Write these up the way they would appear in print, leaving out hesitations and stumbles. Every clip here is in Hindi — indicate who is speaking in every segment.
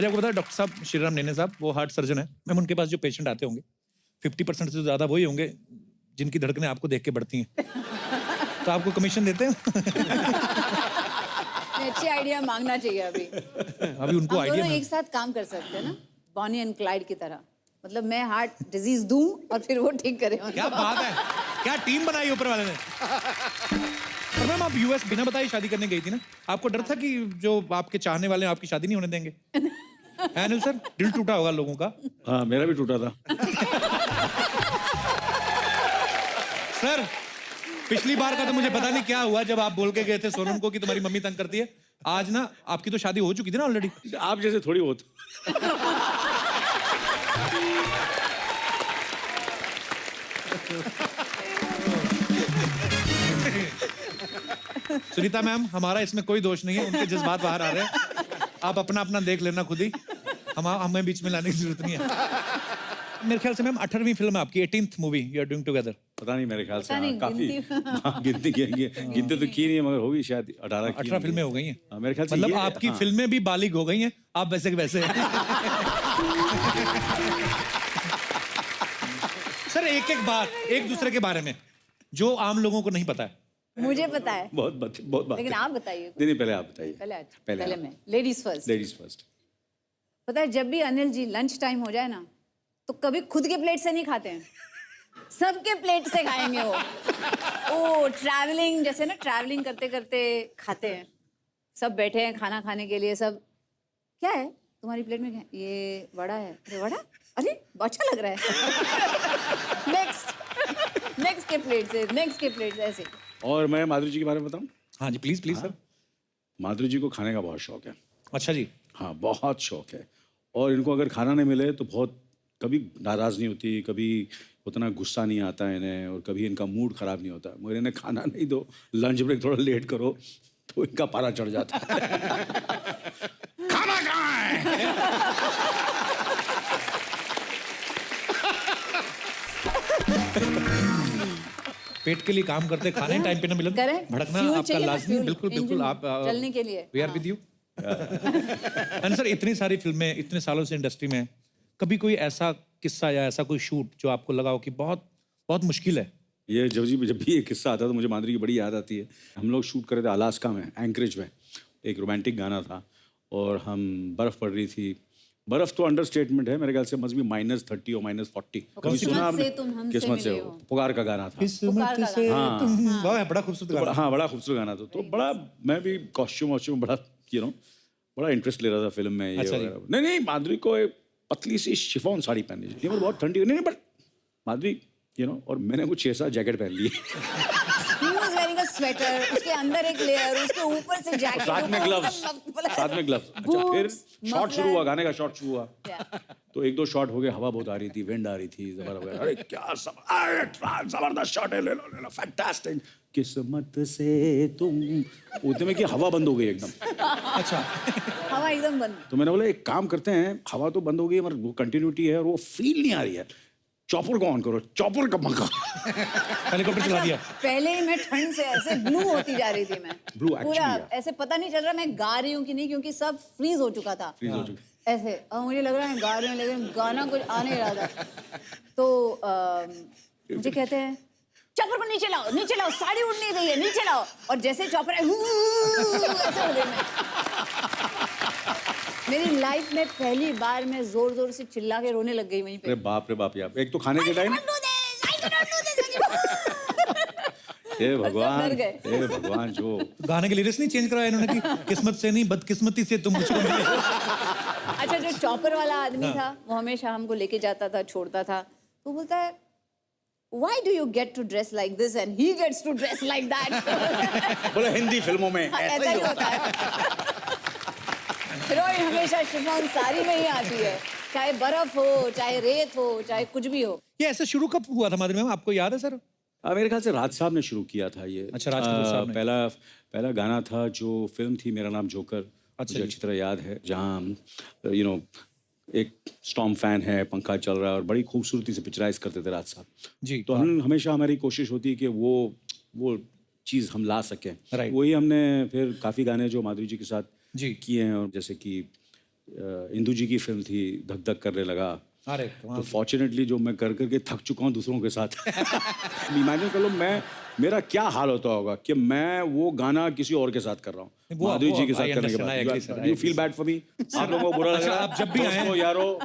Speaker 1: अच्छा आपको पता है डॉक्टर साहब श्रीराम नेने साहब वो हार्ट सर्जन है। मैम उनके पास जो पेशेंट आते होंगे 50% से ज़्यादा वही होंगे जिनकी धड़कनें आपको देख के बढ़ती हैं। तो आपको कमीशन देते हैं?
Speaker 2: अच्छी आइडिया मांगना चाहिए अभी।
Speaker 1: अभी उनको
Speaker 2: हम
Speaker 1: आइडिया
Speaker 2: दोनों एक साथ काम कर सकते हैं ना, बॉनी एंड क्लाइड की तरह। मतलब मैं हार्ट डिजीज दूं और फिर वो ठीक करे।
Speaker 1: क्या बात है, क्या टीम बनाई ऊपर वाले ने। और मैम आप यूएस बिना बताए शादी करने गई थी ना, आपको डर था कि जो आपके चाहने वाले हैं आपकी शादी नहीं होने देंगे? है अनिल सर, दिल टूटा होगा लोगों का।
Speaker 3: हाँ मेरा भी टूटा था।
Speaker 1: सर पिछली बार का तो मुझे पता नहीं क्या हुआ जब आप बोल के गए थे सोनम को कि तुम्हारी मम्मी तंग करती है। आज ना आपकी तो शादी हो चुकी थी ना ऑलरेडी।
Speaker 3: आप जैसे थोड़ी बहुत।
Speaker 1: सुनीता मैम हमारा इसमें कोई दोष नहीं है, उनके जज्बात बाहर आ रहे हैं। आप अपना अपना देख लेना खुद ही, हमें बीच में लाने की जरूरत नहीं है। मेरे ख्याल से मैम 18वीं फिल्म है आपकी, 18th movie you are doing together.
Speaker 3: पता नहीं मेरे ख्याल से
Speaker 2: नहीं,
Speaker 3: काफी गिनती गिनते तो की नहीं है, मगर होगी शायद
Speaker 1: 18 फिल्में हो गई हैं।
Speaker 3: मेरे ख्याल से
Speaker 1: मतलब
Speaker 3: ये,
Speaker 1: आपकी
Speaker 3: हाँ।
Speaker 1: फिल्में भी बालिग हो गई हैं, आप वैसे के वैसे। सर एक एक बात एक दूसरे के बारे में जो आम लोगों को नहीं पता है।
Speaker 2: मुझे पता है,
Speaker 3: बहुत बात।
Speaker 2: लेकिन आप बताइए।
Speaker 3: नहीं पहले आप बताइए।
Speaker 2: पहले मैं, लेडीज फर्स्ट।
Speaker 3: Ladies first.
Speaker 2: पता है जब भी अनिल जी लंच टाइम हो जाए ना, तो कभी खुद के प्लेट से नहीं खाते हैं, सबके प्लेट से खाएंगे वो। ओ ट्रैवलिंग, जैसे ना ट्रैवलिंग करते करते खाते हैं, सब बैठे हैं खाना खाने के लिए, सब क्या है तुम्हारी प्लेट में, क्या है? ये वड़ा है। अरे वड़ा, अरे अच्छा लग रहा है। नेक्स्ट के प्लेट से, नेक्स्ट के प्लेट से, ऐसे।
Speaker 3: और मैं माधुरी जी के बारे में बताऊं?
Speaker 1: हाँ जी प्लीज प्लीज सर।
Speaker 3: माधुरी जी को खाने का बहुत शौक है।
Speaker 1: अच्छा जी।
Speaker 3: हाँ बहुत शौक है। और इनको अगर खाना नहीं मिले तो बहुत, कभी नाराज नहीं होती, कभी उतना गुस्सा नहीं आता है इन्हें, और कभी इनका मूड खराब नहीं होता। मगर इन्हें खाना नहीं दो, लंच ब्रेक थोड़ा लेट करो तो इनका पारा चढ़ जाता है। खाना कहाँ है?
Speaker 1: पेट के लिए काम करते, खाने टाइम पे ना मिले,
Speaker 2: Correct.
Speaker 1: भड़कना
Speaker 2: Fuel
Speaker 1: आपका
Speaker 2: चाहिए ना,
Speaker 1: लाजमी।
Speaker 2: fuel,
Speaker 1: बिल्कुल बिल्कुल
Speaker 2: engine
Speaker 1: आप
Speaker 2: चलने के लिए।
Speaker 1: We are with you. Sir इतनी सारी फिल्में, इतने सालों से इंडस्ट्री में, कभी कोई ऐसा किस्सा या ऐसा कोई शूट जो आपको लगा हो कि बहुत बहुत मुश्किल है?
Speaker 3: ये जब भी ये किस्सा आता है तो मुझे माधुरी की बड़ी याद आती है। हम लोग शूट कर रहे थे अलास्का में, एंकरेज में। एक रोमांटिक गाना था और हम बर्फ़ पड़ रही थी। बर्फ़ तो अंडरस्टेटमेंट है, मेरे ख्याल से मस्ट बी -30 और -40। कभी सुना आपने? किस्मत से हो, पुकार का गाना था।
Speaker 1: किस्मत से तुम, वाह बड़ा खूबसूरत गाना।
Speaker 3: हाँ बड़ा खूबसूरत गाना था। तो बड़ा, मैं भी कॉस्ट्यूम वॉस्ट्यूम बड़ा बड़ा इंटरेस्ट ले रहा था फिल्म में। ये
Speaker 1: अच्छा जी।
Speaker 3: वगैरह। नहीं माधुरी को एक पतली सी शिफॉन साड़ी पहननी चाहिए, मतलब बहुत ठंडी नहीं, बट माधुरी और मैंने कुछ 6-7 जैकेट पहन ली।
Speaker 2: He was wearing a sweater, उसके अंदर एक लेयर, उसके ऊपर से जैकेट,
Speaker 3: साथ में ग्लव्स। अच्छा फिर शॉट शुरू हुआ, गाने का शॉट शुरू हुआ। तो 1-2 शॉट हो गए, हवा बहुत आ रही थी, विंड आ रही थी, अरे क्या जबरदस्त शॉट है, ले लो फैंटास्टिक। किस्मत से तुम, उतने में कि हवा बंद हो गई एकदम।
Speaker 1: अच्छा।
Speaker 2: हवा एकदम बंद।
Speaker 3: तो मैंने बोला एक काम करते हैं, हवा तो बंद हो गई मगर वो कंटिन्यूटी है और वो फील नहीं आ रही है, चॉपर को ऑन करो। चॉपर का पंखा
Speaker 1: हेलीकॉप्टर चला दिया।
Speaker 2: पहले ही मैं ठंड से ऐसे ब्लू होती जा रही थी मैं।
Speaker 3: Blue actually,
Speaker 2: पूरा
Speaker 3: yeah.
Speaker 2: ऐसे पता नहीं चल रहा मैं गा रही हूँ कि नहीं, क्योंकि सब फ्रीज हो चुका था।
Speaker 3: फ्रीज हो चुका।
Speaker 2: ऐसे और मुझे लग रहा है गा रही हूँ, लेकिन गाना कुछ आ नहीं रहा था। तो मुझे कहते हैं चॉपर को नीचे लाओ, साड़ी उड़ नहीं रही है, नीचे लाओ। और जैसे चॉपर ऐसे हो गई मैं। मेरी लाइफ में पहली बार मैं जोर जोर से चिल्ला के रोने लग गई वहीं पे।
Speaker 3: अरे बाप यार, एक तो खाने के टाइम, हे भगवान जो
Speaker 1: गाने के लिरिक्स नहीं चेंज कराया इन्होंने कि किस्मत से नहीं बदकिस्मती से तुम मुझको मिले।
Speaker 2: अच्छा जो चॉपर वाला आदमी था वो हमेशा हमको लेके जाता था, छोड़ता था, तो बोलता है Why do you get to dress like this and he gets to dress like that?
Speaker 3: बोले हिंदी फिल्मों में
Speaker 2: ऐसा ही होता है। हीरोइन हमेशा शिफॉन साड़ी में ही आती है, चाहे बर्फ हो, चाहे रेत हो, चाहे कुछ भी हो।
Speaker 1: ये ऐसा शुरू कब हुआ था माधुरी मैम, आपको याद है सर?
Speaker 3: मेरे ख्याल से राज साहब ने शुरू किया था ये।
Speaker 1: अच्छा, राज कपूर साहब ने।
Speaker 3: पहला गाना था जो फिल्म थी मेरा नाम जोकर।
Speaker 1: अच्छा
Speaker 3: मुझे अच्छी तरह याद है, जहाँ एक स्टॉर्म फैन है, पंखा चल रहा है, और बड़ी खूबसूरती से पिक्चराइज करते थे राज साहब
Speaker 1: जी।
Speaker 3: तो हम हमेशा, हमारी कोशिश होती है कि वो चीज़ हम ला सकें।
Speaker 1: राइट।
Speaker 3: वही हमने फिर काफ़ी गाने जो माधुरी जी के साथ
Speaker 1: जी
Speaker 3: किए हैं, और जैसे कि इंदू जी की फिल्म थी धक धक करने लगा।
Speaker 1: अरे
Speaker 3: तो फॉर्चुनेटली जो मैं कर करके थक चुका हूँ दूसरों के साथ। इमेजिन कर लो मेरा क्या हाल होता होगा कि मैं वो गाना किसी और के साथ कर रहा हूँ माधुरी जी के साथ करने के बाद। You feel bad for me? आप लोगों को बुरा लग रहा है?
Speaker 1: आप जब भी आए
Speaker 3: यारो,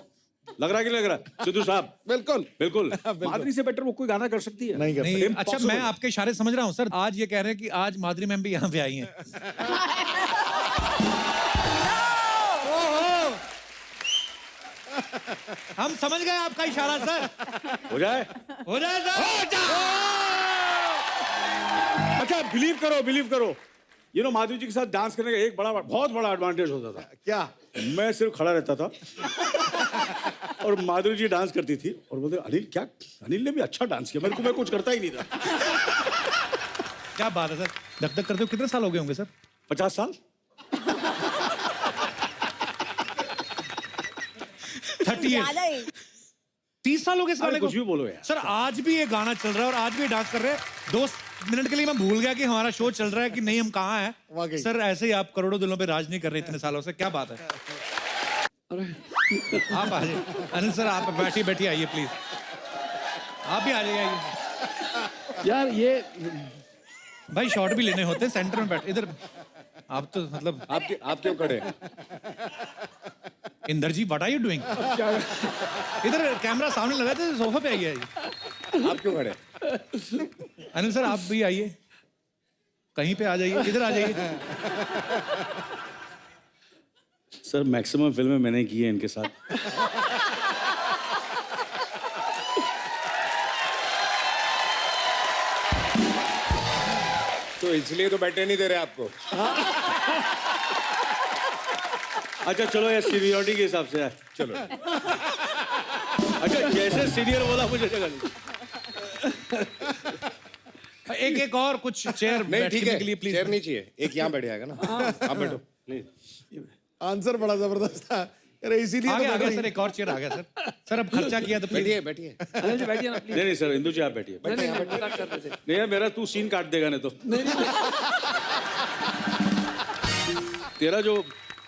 Speaker 3: लग रहा है कि लग रहा है? सिद्धू साहब
Speaker 4: बिल्कुल
Speaker 3: बिल्कुल माधुरी से बेटर वो कोई गाना कर सकती है?
Speaker 4: नहीं कर
Speaker 1: नहीं,
Speaker 4: सकते।
Speaker 1: अच्छा मैं आपके इशारे समझ रहा हूँ सर। आज ये कह रहे हैं कि आज माधुरी मैम भी यहाँ पे आई हैं। हम समझ गए आपका इशारा सर।
Speaker 3: हो जाए
Speaker 1: सर।
Speaker 3: अच्छा बिलीव करो यू नो माधुरी जी के साथ डांस करने का एक बहुत बड़ा एडवांटेज होता था।
Speaker 4: क्या?
Speaker 3: मैं सिर्फ खड़ा रहता था और माधुरी जी डांस करती थी और बोलते अनिल ने भी अच्छा डांस किया। मैं कुछ करता ही नहीं था।
Speaker 1: क्या बात है सर। धक धक करते हो कितने साल हो गए होंगे सर?
Speaker 3: 50 साल।
Speaker 1: 30
Speaker 2: ज्यादा ही।
Speaker 1: 30 साल हो गए इस गाने को।
Speaker 3: कुछ भी बोलो यार।
Speaker 1: सर आज भी ये गाना चल रहा है और आज भी ये डांस कर रहे हैं। 2 मिनट के लिए मैं भूल गया कि हमारा शो चल रहा है कि नहीं, हम कहाँ हैं।
Speaker 4: वाकई।
Speaker 1: सर ऐसे ही आप करोड़ों दिलों पे राज नहीं कर रहे इतने सालों से। क्या बात है। आप आ जाइए अनिल सर, आप बैठिए आइए प्लीज। आप भी आ जाइए आइए।
Speaker 5: यार ये
Speaker 1: भाई शॉट भी लेने होते हैं, सेंटर में बैठ। इधर आप तो मतलब
Speaker 3: आप क्यों खड़े?
Speaker 1: इंदर जी व्हाट आर यू डूइंग? इधर कैमरा सामने लगा थे, सोफा पे आइए।
Speaker 3: आप क्यों खड़े?
Speaker 1: अनिल सर आप भी आइए, कहीं पे आ जाइए, इधर आ जाइए।
Speaker 3: सर मैक्सिमम फिल्में मैंने की है इनके साथ।
Speaker 4: तो इसलिए तो बैठे नहीं दे रहे आपको।
Speaker 3: अच्छा चलो यार सीनियरिटी के हिसाब से यार चलो। अच्छा जैसे सीनियर बोला मुझे जगह नहीं।
Speaker 1: एक और कुछ चेयर
Speaker 4: नहीं ठीक
Speaker 1: बैठने
Speaker 4: है,
Speaker 1: के लिए प्लीज।
Speaker 4: चेयर नहीं चाहिए, एक यहाँ बैठ जाएगा ना। आप बैठो।
Speaker 3: नहीं
Speaker 4: आंसर बड़ा जबरदस्त था। अरे इसीलिए
Speaker 1: आ
Speaker 4: तो
Speaker 1: गया
Speaker 4: बैठे
Speaker 1: सर, एक और चेयर आ गया सर। सर अब खर्चा किया तो प्लीज
Speaker 4: बैठिए।
Speaker 5: अनिल जी बैठिए ना प्लीज।
Speaker 3: नहीं सर इंदु जी आप बैठिए।
Speaker 5: नहीं मजाक कर रहे थे।
Speaker 3: नहीं यार मेरा तू सीन काट देगा नहीं तो। तेरा जो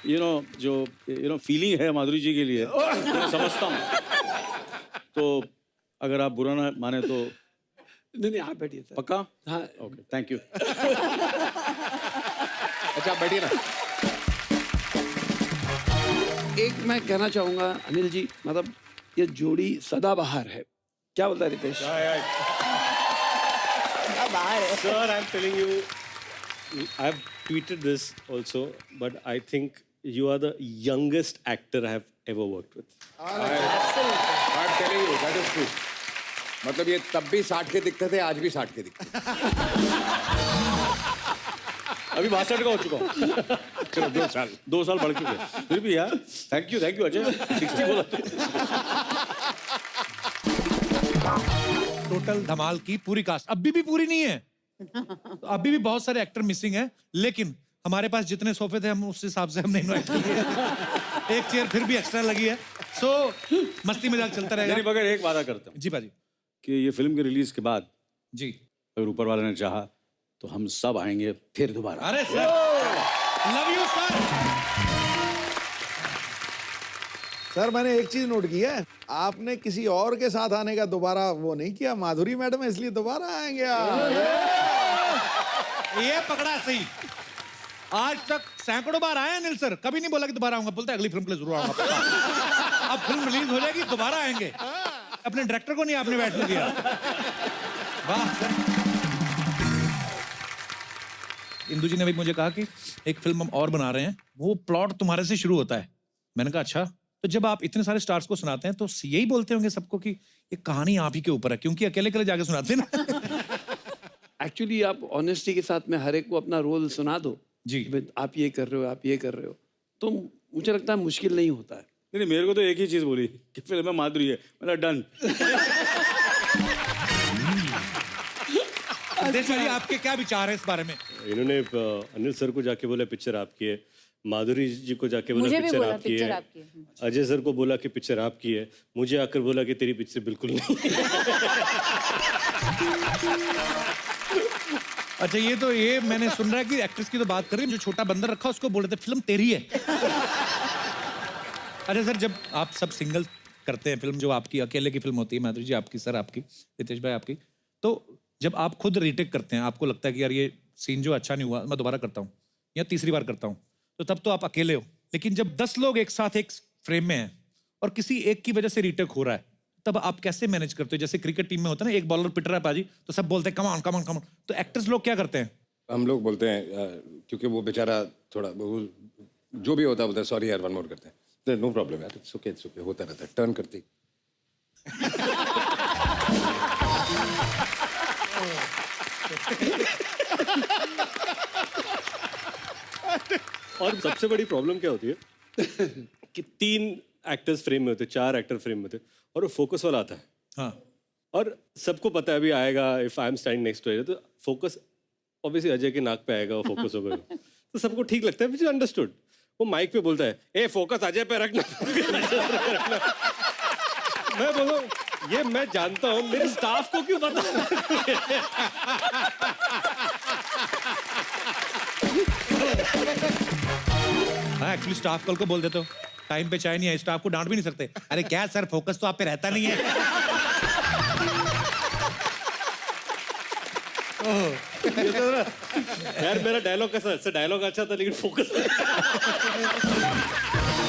Speaker 3: यू नो फीलिंग है माधुरी जी के लिए मैं समझता हूँ। तो अगर आप बुरा ना माने तो
Speaker 5: नहीं आप बैठिए सर।
Speaker 3: पक्का?
Speaker 5: हाँ
Speaker 3: ओके थैंक यू।
Speaker 4: अच्छा आप बैठिए ना।
Speaker 5: एक मैं कहना चाहूंगा अनिल जी, मतलब ये जोड़ी सदाबहार है। क्या बोलता है रितेश?
Speaker 2: बाहर है।
Speaker 6: Sir, I'm telling you, I've tweeted this also, but I think you are the youngest actor I have ever worked with.
Speaker 4: I'm telling you, that is true. मतलब ये तब भी 60 के दिखते थे, आज भी 60 के दिखते हैं।
Speaker 3: अभी 62 का हो चुका हूँ।
Speaker 4: चलो 2 साल।
Speaker 3: बढ़ चुके हैं। फिर भी यार थैंक यू अजय। 60 बोला तो।
Speaker 1: टोटल धमाल की पूरी कास्ट अभी भी पूरी नहीं है। तो अभी भी बहुत सारे एक्टर मिसिंग हैं, लेकिन हमारे पास जितने सोफे थे हम उस हिसाब से हमने इन्वाइट किए। एक चेयर फिर भी एक्स्ट्रा लगी है। सो मस्ती मजाक चलता
Speaker 3: नहीं
Speaker 1: रहेगा।
Speaker 3: मगर एक वादा करता हूँ
Speaker 1: जी बाजी
Speaker 3: कि ये फिल्म के रिलीज के बाद
Speaker 1: जी।
Speaker 3: अगर ऊपर वाले ने चाहा तो हम सब आएंगे फिर दोबारा।
Speaker 1: अरे sir love you sir.
Speaker 4: Sir मैंने एक चीज नोट की है, आपने किसी और के साथ आने का दोबारा वो नहीं किया। माधुरी मैडम है इसलिए दोबारा आएंगे आप।
Speaker 1: ये पकड़ा सही। आज तक सैकड़ों बार आए अनिल सर, कभी नहीं बोला कि दोबारा आऊंगा। बोलता है अगली फिल्म के लिए जरूर आऊंगा पक्का। अब फिल्म रिलीज हो जाएगी दोबारा आएंगे। अपने डायरेक्टर को नहीं आपने बैठने दिया। वाह सर। इंदु जी ने भी मुझे कहा कि एक फिल्म हम और बना रहे हैं, वो प्लॉट तुम्हारे से शुरू होता है। मैंने कहा अच्छा। तो जब आप इतने सारे स्टार्स को सुनाते हैं तो यही बोलते होंगे सबको कि ये कहानी आप ही के ऊपर है, क्योंकि अकेले अकेले जाके सुनाते हैं ना।
Speaker 5: एक्चुअली आप ऑनेस्टी के साथ में हर एक को अपना रोल सुना दो
Speaker 1: जी।
Speaker 5: कि भाई आप ये कर रहे हो, आप ये कर रहे हो, तो मुझे लगता है मुश्किल नहीं होता है।
Speaker 3: नहीं मेरे को तो एक ही चीज बोली कि फिल्म में माधुरी है। मेरा डन।
Speaker 1: देश भाई आपके क्या विचार है इस बारे में?
Speaker 6: इन्होंने अनिल सर को जाके बोला पिक्चर आपकी है, माधुरी जी को जाके बोला
Speaker 2: मुझे भी
Speaker 6: पिक्चर
Speaker 2: बोला
Speaker 6: आपकी
Speaker 2: पिक्चर
Speaker 6: है,
Speaker 2: आपकी है।
Speaker 6: अजय सर को बोला कि पिक्चर आपकी है, मुझे आकर बोला कि तेरी पिक्चर बिल्कुल नहीं।
Speaker 1: अच्छा ये मैंने सुन रहा है कि एक्ट्रेस की तो बात कर रही है, जो छोटा बंदर रखा उसको बोल रहे थे फिल्म तेरी है। अच्छा सर, जब आप सब सिंगल करते हैं फिल्म, जो आपकी अकेले की फिल्म होती है, माधुरी जी आपकी, सर आपकी, रितेश भाई आपकी, तो जब आप खुद रीटेक करते हैं, आपको लगता है कि यार ये सीन जो अच्छा नहीं हुआ, मैं दोबारा करता हूँ या तीसरी बार करता हूँ, तो तब तो आप अकेले हो। लेकिन जब 10 लोग एक साथ एक फ्रेम में हैं और किसी एक की वजह से रीटेक हो रहा है, तब आप कैसे मैनेज करते हो? जैसे क्रिकेट टीम में होता है ना, एक बॉलर पिट रहा है पाजी, तो सब बोलते हैं come on come on come on, तो एक्टर्स लोग क्या करते हैं?
Speaker 7: हम लोग बोलते हैं क्योंकि वो बेचारा थोड़ा वो जो भी होता है बोलता है सॉरी यार वन मोर करते हैं, नो प्रॉब्लम यार, इट्स ओके होता रहता है, टर्न करती।
Speaker 6: और सबसे बड़ी प्रॉब्लम क्या होती है कि 3 एक्टर्स फ्रेम में होते, 4 एक्टर फ्रेम में होते, और वो फोकस वाला आता है।
Speaker 1: हाँ,
Speaker 6: और सबको पता है अभी आएगा, if I am standing next to, तो फोकस ऑब्वियसली अजय के नाक पे आएगा, वो फोकस होगा, तो सबको ठीक लगता है, विच इज अंडरस्टूड। वो माइक पे बोलता है ए फोकस अजय पे रखना। मैं बोलो ये मैं जानता हूँ, मेरे स्टाफ को क्यों पता?
Speaker 1: हाँ, एक्चुअली स्टाफ कल को बोल देते हो टाइम पे चाय नहीं है, स्टाफ को डांट भी नहीं सकते, अरे क्या सर फोकस तो आप पे रहता नहीं है।
Speaker 6: यार मेरा डायलॉग कैसा, डायलॉग अच्छा था लेकिन फोकस